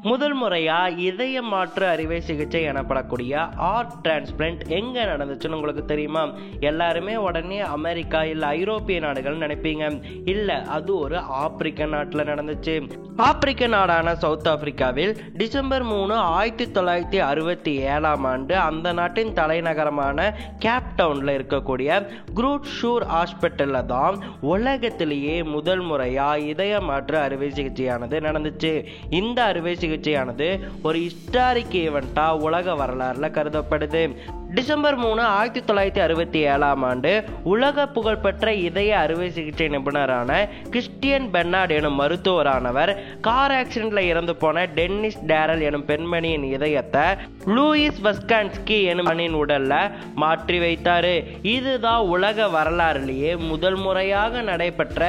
முதல் முறையா இதய மாற்று அறுவை சிகிச்சை எனப்படக்கூடிய ஹார்ட் டிரான்ஸ்பிளான்ட் எங்க நடந்துச்சுன்னு உங்களுக்கு தெரியுமா? எல்லாருமே உடனே அமெரிக்கா இல்ல ஐரோப்பிய நாடுகள் நினைப்பீங்க. இல்ல, அது ஒரு ஆப்பிரிக்க நாட்டுல நடந்துச்சு. ஆப்பிரிக்க நாடான சவுத் ஆப்பிரிக்காவில் டிசம்பர் 3, 1967 அந்த நாட்டின் தலைநகரமான கேப் டவுன்ல இருக்கக்கூடிய குரூட் ஷூர் ஹாஸ்பிட்டல்ல தான் உலகத்திலேயே முதல் முறையா இதய மாற்று அறுவை சிகிச்சையானது நடந்துச்சு. இந்த அறுவை சிகிச்சையானது ஒரு ஹிஸ்டாரிக் ஈவெண்டா உலக வரலாறுல கருதப்படுது. டிசம்பர் 3, 1967 உலக புகழ்பெற்ற இதய அறுவை சிகிச்சை நிபுணரான கிறிஸ்டியன் பெர்னார்ட் எனும் மருத்துவரானவர் கார் ஆக்சிடென்ட்ல இறந்து போன டென்னிஸ் டேரல் எனும் பெண்மணியின் இதயத்தை லூயிஸ் வஸ்கான்ஸ்கி எனும் உடல்ல மாற்றி வைத்தாரு. இதுதான் உலக வரலாறுலேயே முதல் முறையாக நடைபெற்ற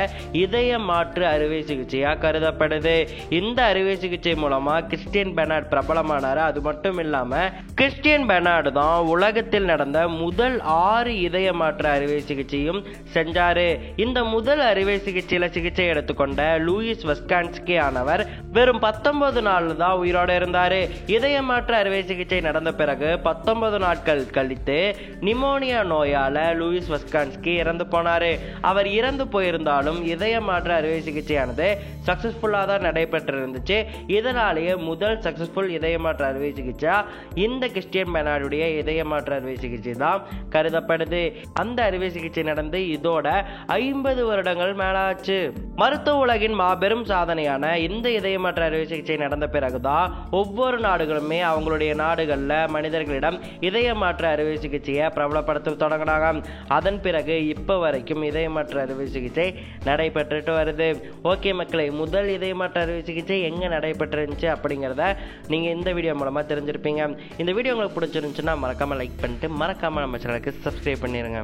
இதய மாற்று அறுவை சிகிச்சையா கருதப்படுது. இந்த அறுவை சிகிச்சை மூலமா கிறிஸ்டியன் பெர்னார்ட் பிரபலமானாரு. அது மட்டும் இல்லாம கிறிஸ்டியன் பெர்னார்ட் தான் உலகத்தில் நடந்த முதல் 6 இதய மாற்று அறுவை சிகிச்சையும் செஞ்சாரு. இந்த முதல் அறுவை சிகிச்சையில சிகிச்சை எடுத்துக்கொண்ட லூயிஸ் வஸ்கான்ஸ்கி ஆனவர் வெறும் 19 நாள் தான் உயிரோட இருந்தாரு. இதய மாற்று அறுவை சிகிச்சை நடந்த பிறகு 19 நாட்கள் கழித்து நிமோனியா நோயால லூயிஸ் வஸ்கான்ஸ்கி இறந்து போனாரு. அவர் இறந்து போயிருந்தாலும் இதய மாற்று அறுவை சிகிச்சையானது சக்சஸ்ஃபுல்லா தான் நடைபெற்று இருந்துச்சு. இதனாலேயே முதல் சக்சஸ்ஃபுல் இதய மாற்று அறுவை சிகிச்சை இந்த கிறிஸ்டியன் பெர்னார்டுடைய இதய மாற்று அறுவை சிகிச்சை தான் கருதப்படுது. அந்த அறுவை சிகிச்சை நடந்து இதோட 50 வருடங்கள் மேலாச்சு. மருத்துவ உலகின் மாபெரும் சாதனையான இந்த இதய மாற்று அறுவை சிகிச்சை நடந்த பிறகுதான் ஒவ்வொரு நாடுகளுமே அவங்களுடைய நாடுகள்ல மனிதர்களிடம் இதய மாற்று அறுவை சிகிச்சையை பிரபலப்படுத்த தொடங்கினாங்க. அதன் பிறகு இப்ப வரைக்கும் இதய மாற்று அறுவை சிகிச்சை நடைபெற்றுட்டு வருது. ஓகே மக்களே, முதல் இதய மாற்று அறுவை சிகிச்சை எங்க நடைபெற்றுருந்துச்சு அப்படிங்கிறத நீங்க இந்த வீடியோ மூலமா தெரிஞ்சிருப்பீங்க. இந்த வீடியோ உங்களுக்கு பிடிச்சிருந்துச்சுன்னா மறக்காம லைக் பண்ணிட்டு மறக்காம நம்ம சேனலுக்கு சப்ஸ்கிரைப் பண்ணிருங்க.